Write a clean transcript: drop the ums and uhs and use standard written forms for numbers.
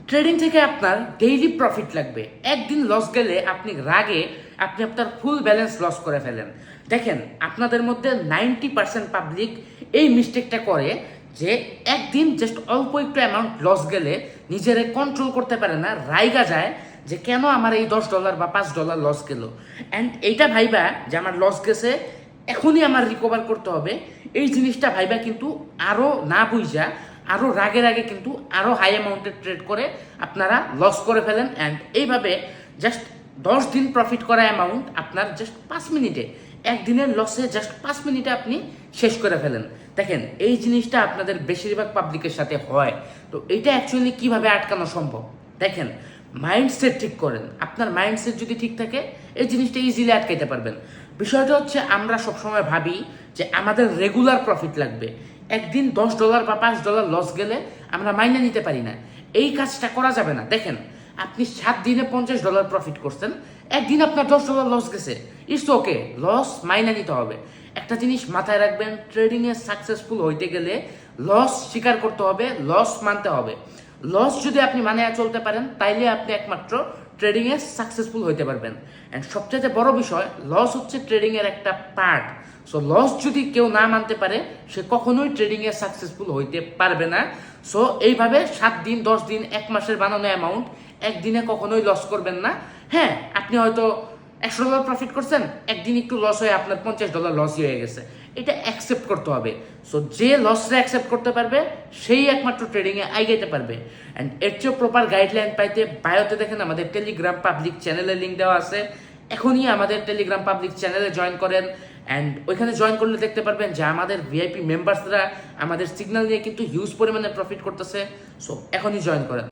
Trading থেকে আপনার daily profit লাগবে। একদিন লস গেলে আপনি রাগে আপনার ফুল ব্যালেন্স লস করে ফেলেন। দেখেন, আপনাদের মধ্যে 90% পাবলিক এই মিস্টেকটা করে যে একদিন জাস্ট অল্প একটু অ্যামাউন্ট লস গেলে নিজেরে কন্ট্রোল করতে পারে না, রাইগা যায় যে কেন আমার এই $10 বা $5 লস গেল। অ্যান্ড এইটা ভাইবা যে আমার লস গেছে, এখনই আমার রিকভার করতে হবে, এই জিনিসটা ভাইবা কিন্তু আরও না বুঝা আরও রাগে রাগে কিন্তু আরও হাই অ্যামাউন্টের ট্রেড করে আপনারা লস করে ফেলেন। অ্যান্ড এইভাবে জাস্ট 10 দিন প্রফিট করা অ্যামাউন্ট আপনার জাস্ট 5 মিনিটে, একদিনের লসে জাস্ট 5 মিনিটে আপনি শেষ করে ফেলেন। দেখেন, এই জিনিসটা আপনাদের বেশিরভাগ পাবলিকের সাথে হয়। তো এটা অ্যাকচুয়ালি কিভাবে আটকানো সম্ভব? দেখেন, মাইন্ডসেট ঠিক করেন। আপনার মাইন্ডসেট যদি ঠিক থাকে, এই জিনিসটা ইজিলি আটকাইতে পারবেন। বিষয়টা হচ্ছে, আমরা সবসময় ভাবি যে আমাদের রেগুলার প্রফিট লাগবে। একদিন $10 বা $5 লস গেলে আমরা মাইনে নিতে পারি না। এই কাজটা করা যাবে না। দেখেন, আপনি 7 দিনে $50 প্রফিট করছেন, একদিন আপনার $10 লস গেছে, ইটস ওকে, লস মাইনে নিতে হবে। একটা জিনিস মাথায় রাখবেন, ট্রেডিংয়ে সাকসেসফুল হইতে গেলে লস স্বীকার করতে হবে, লস মানতে হবে। লস যদি আপনি মানে চলতে পারেন, তাইলে আপনি একমাত্র ট্রেডিংয়ে সাকসেসফুল হইতে পারবেন। অ্যান্ড সবচেয়ে বড় বিষয়, লস হচ্ছে ট্রেডিংয়ের একটা পার্ট। সো লস যদি কেউ না মানতে পারে, সে কখনোই ট্রেডিংয়ে সাকসেসফুল হইতে পারবে না। সো এইভাবে 7 দিন, 10 দিন, 1 মাসের বানানো অ্যামাউন্ট একদিনে কখনোই লস করবেন না। হ্যাঁ, আপনি হয়তো $100 প্রফিট করছেন, একদিন একটু লস হয়ে আপনার $50 লস হয়ে গেছে, এটা অ্যাকসেপ্ট করতে হবে। সো যে লসটা অ্যাকসেপ্ট করতে পারবে, সেই একমাত্র ট্রেডিংয়ে আগাইতে পারবে। অ্যান্ড এর চেয়েও প্রপার গাইডলাইন পাইতে বায়োতে দেখেন আমাদের টেলিগ্রাম পাবলিক চ্যানেলের লিঙ্ক দেওয়া আছে। এখনই আমাদের টেলিগ্রাম পাবলিক চ্যানেলে জয়েন করেন। অ্যান্ড ওইখানে জয়েন করলে দেখতে পারবেন যে আমাদের ভিআইপি মেম্বার্সরা আমাদের সিগন্যাল নিয়ে কিন্তু হিউজ পরিমাণে প্রফিট করতেছে। সো এখনই জয়েন করেন।